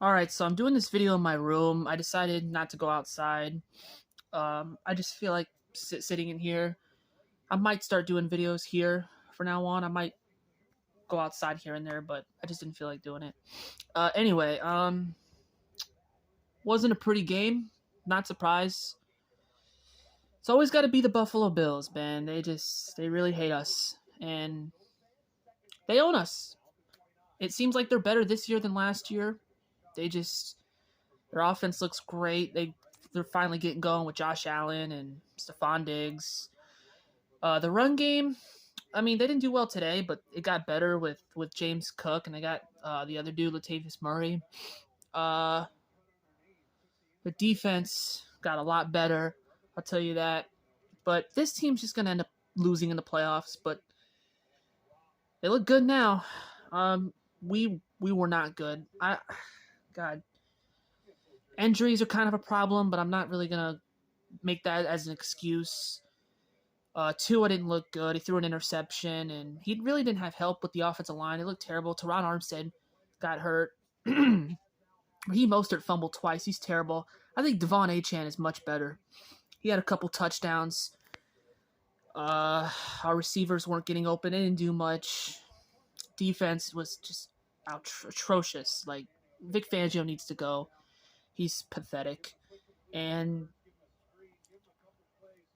Alright, so I'm doing this video in my room. I decided not to go outside. I just feel like sitting in here. I might start doing videos here from now on. I might go outside here and there, but I just didn't feel like doing it. Anyway, wasn't a pretty game. Not surprised. It's always got to be the Buffalo Bills, man. They really hate us. And they own us. It seems like they're better this year than last year. Their offense looks great. They're finally getting going with Josh Allen and Stephon Diggs. The run game, I mean, they didn't do well today, but it got better with James Cook, and they got the other dude, Latavius Murray. The defense got a lot better, I'll tell you that. But this team's just going to end up losing in the playoffs, but they look good now. We were not good. God. Injuries are kind of a problem, but I'm not really going to make that as an excuse. Tua didn't look good. He threw an interception, and he really didn't have help with the offensive line. It looked terrible. Teron Armstead got hurt. He Mostert fumbled twice. He's terrible. I think Devon Achane is much better. He had a couple touchdowns. Our receivers weren't getting open. They didn't do much. Defense was just atrocious. Like, Vic Fangio needs to go. He's pathetic. And,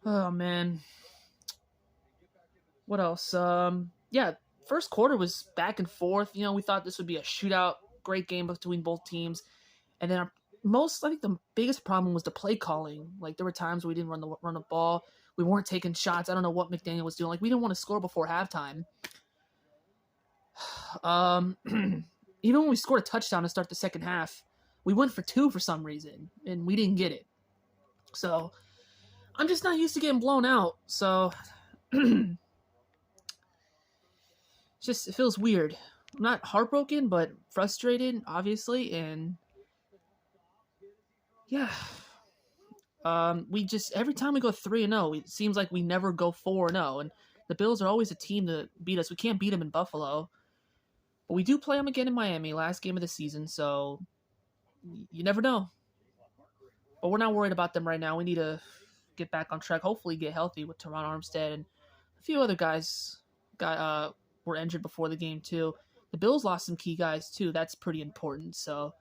oh, man. What else? Yeah, first quarter was back and forth. You know, we thought this would be a shootout, great game between both teams. And then I think the biggest problem was the play calling. Like, there were times we didn't run the ball. We weren't taking shots. I don't know what McDaniel was doing. Like, we didn't want to score before halftime. Even when we scored a touchdown to start the second half, we went for two for some reason, and we didn't get it. So, I'm just not used to getting blown out. So, it feels weird. I'm not heartbroken, but frustrated, obviously, and yeah. Every time we go 3-0, it seems like we never go 4-0, and the Bills are always a team to beat us. We can't beat them in Buffalo, but we do play them again in Miami, last game of the season, so you never know. But we're not worried about them right now. We need to get back on track, hopefully get healthy with Teron Armstead, and a few other guys were injured before the game too. The Bills lost some key guys too. That's pretty important, so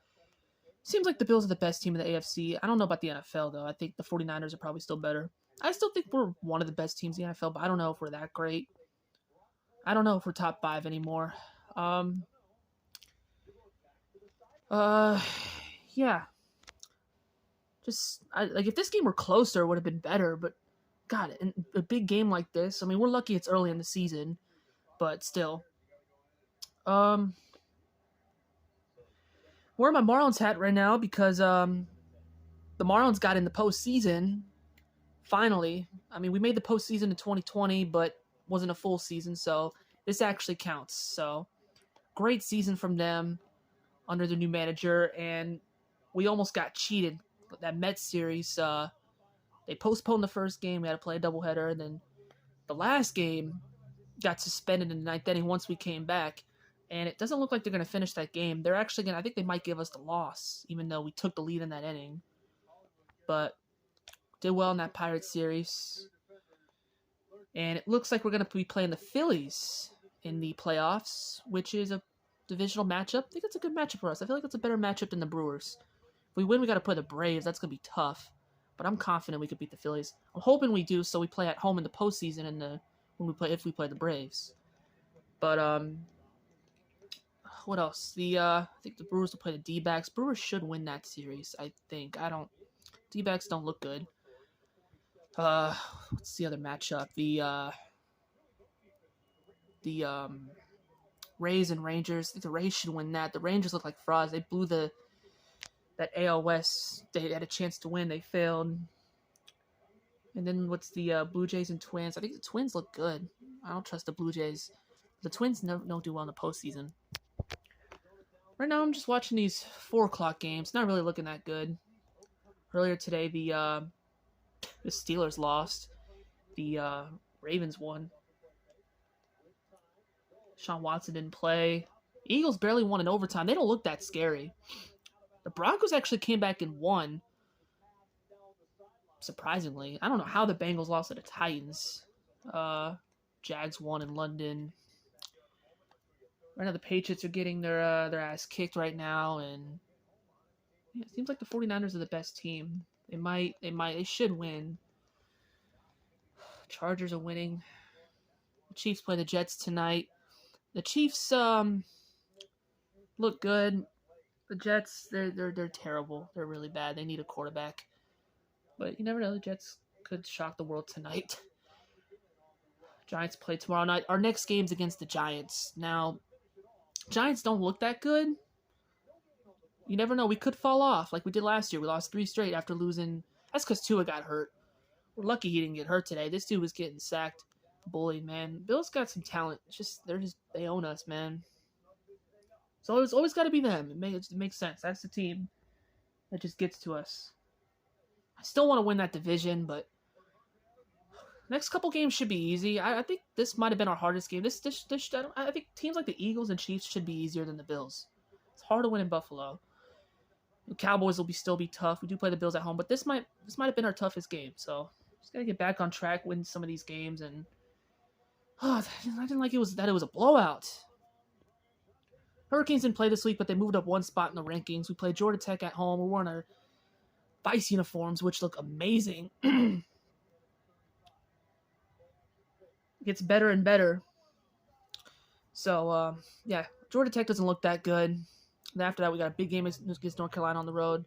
seems like the Bills are the best team in the AFC. I don't know about the NFL, though. I think the 49ers are probably still better. I still think we're one of the best teams in the NFL, but I don't know if we're that great. I don't know if we're top 5 anymore. Yeah. If this game were closer, it would have been better, but God, in a big game like this, I mean, we're lucky it's early in the season, but still. Wearing my Marlins hat right now because the Marlins got in the postseason, finally. I mean, we made the postseason in 2020, but wasn't a full season, so this actually counts. So, great season from them under the new manager, and we almost got cheated. That Mets series, they postponed the first game. We had to play a doubleheader, and then the last game got suspended in the ninth inning once we came back. And it doesn't look like they're going to finish that game. They're actually going to, I think they might give us the loss, even though we took the lead in that inning. But did well in that Pirates series. And it looks like we're going to be playing the Phillies in the playoffs, which is a divisional matchup. I think that's a good matchup for us. I feel like that's a better matchup than the Brewers. If we win, we got to play the Braves. That's going to be tough. But I'm confident we could beat the Phillies. I'm hoping we do, so we play at home in the postseason if we play the Braves. But, what else? I think the Brewers will play the D-backs. Brewers should win that series, I think. D-backs don't look good. What's the other matchup? The Rays and Rangers. I think the Rays should win that. The Rangers look like frauds. They blew that AL West. They had a chance to win. They failed. And then what's the Blue Jays and Twins? I think the Twins look good. I don't trust the Blue Jays. The Twins don't do well in the postseason. Right now, I'm just watching these 4 o'clock games. Not really looking that good. Earlier today, the Steelers lost. The Ravens won. Sean Watson didn't play. Eagles barely won in overtime. They don't look that scary. The Broncos actually came back and won. Surprisingly, I don't know how the Bengals lost to the Titans. Jags won in London. Right now, the Patriots are getting their ass kicked right now, and yeah, it seems like the 49ers are the best team. They should win. Chargers are winning. The Chiefs play the Jets tonight. The Chiefs look good. The Jets, they're terrible. They're really bad. They need a quarterback. But you never know. The Jets could shock the world tonight. Giants play tomorrow night. Our next game's against the Giants. Now, Giants don't look that good. You never know. We could fall off like we did last year. We lost 3 straight after losing. That's because Tua got hurt. We're lucky he didn't get hurt today. This dude was getting sacked, bullied, man. Bills got some talent. It's just they own us, man. So it's always got to be them. It makes sense. That's the team that just gets to us. I still want to win that division, but next couple games should be easy. I think this might have been our hardest game. I think teams like the Eagles and Chiefs should be easier than the Bills. It's hard to win in Buffalo. The Cowboys will still be tough. We do play the Bills at home, but this might have been our toughest game. So just gotta get back on track, win some of these games, and I didn't like it was a blowout. Hurricanes didn't play this week, but they moved up 1 spot in the rankings. We played Georgia Tech at home. We're wearing our Vice uniforms, which look amazing. Gets better and better. So, yeah, Georgia Tech doesn't look that good. And after that, we got a big game against North Carolina on the road.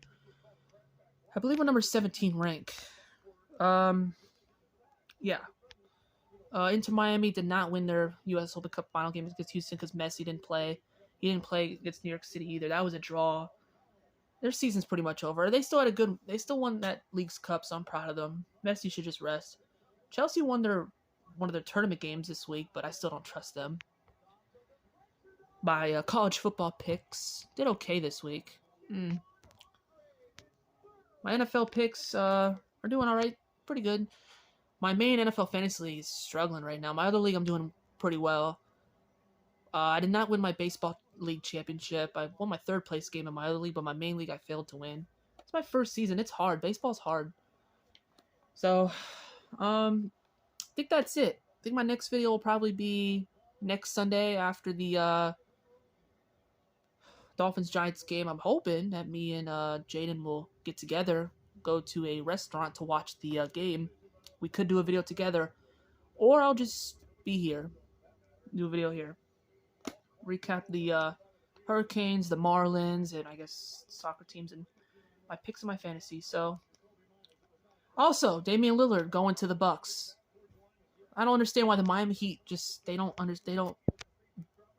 I believe we're number 17 rank. Yeah. Inter Miami did not win their U.S. Open Cup final game against Houston because Messi didn't play. He didn't play against New York City either. That was a draw. Their season's pretty much over. They still won that League's Cup, so I'm proud of them. Messi should just rest. Chelsea won one of their tournament games this week, but I still don't trust them. My college football picks did okay this week. My NFL picks are doing all right, pretty good. My main NFL fantasy league is struggling right now. My other league I'm doing pretty well. I did not win my baseball league championship. I won my 3rd place game in my other league, but my main league I failed to win. It's my first season. It's hard. Baseball's hard. So, I think that's it. I think my next video will probably be next Sunday after the Dolphins-Giants game. I'm hoping that me and Jaden will get together, go to a restaurant to watch the game. We could do a video together, or I'll just be here, do a video here. Recap the Hurricanes, the Marlins, and I guess soccer teams, and my picks and my fantasy. So, also Damian Lillard going to the Bucks. I don't understand why the Miami Heat they don't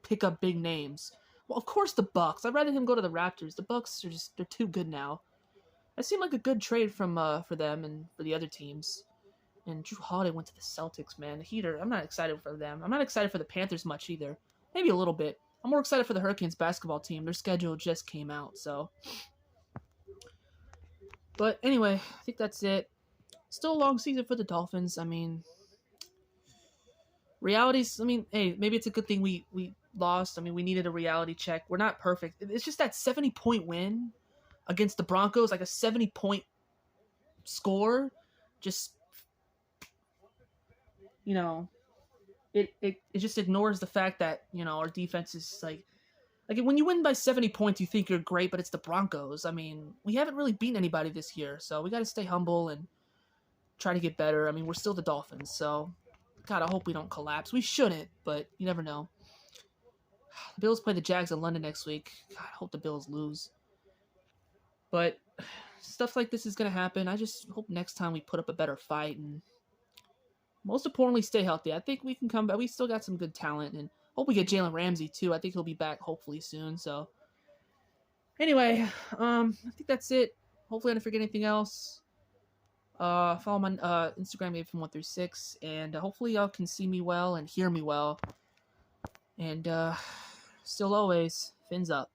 pick up big names. Well, of course the Bucks. I'd rather him go to the Raptors. The Bucks they're too good now. That seemed like a good trade for them and for the other teams. And Drew Holiday went to the Celtics, man. The Heat I'm not excited for them. I'm not excited for the Panthers much either. Maybe a little bit. I'm more excited for the Hurricanes basketball team. Their schedule just came out, so. But anyway, I think that's it. Still a long season for the Dolphins. I mean, hey, maybe it's a good thing we lost. I mean, we needed a reality check. We're not perfect. It's just that 70-point win against the Broncos, like a 70-point score, just, it just ignores the fact that, our defense is like when you win by 70 points, you think you're great, but it's the Broncos. I mean, we haven't really beaten anybody this year, so we got to stay humble and try to get better. I mean, we're still the Dolphins, so God, I hope we don't collapse. We shouldn't, but you never know. The Bills play the Jags in London next week. God, I hope the Bills lose. But stuff like this is going to happen. I just hope next time we put up a better fight and most importantly, stay healthy. I think we can come back. We still got some good talent, and hope we get Jalen Ramsey too. I think he'll be back hopefully soon. So anyway, I think that's it. Hopefully I didn't forget anything else. Follow my Instagram, from136, and hopefully y'all can see me well and hear me well. And still always, fins up.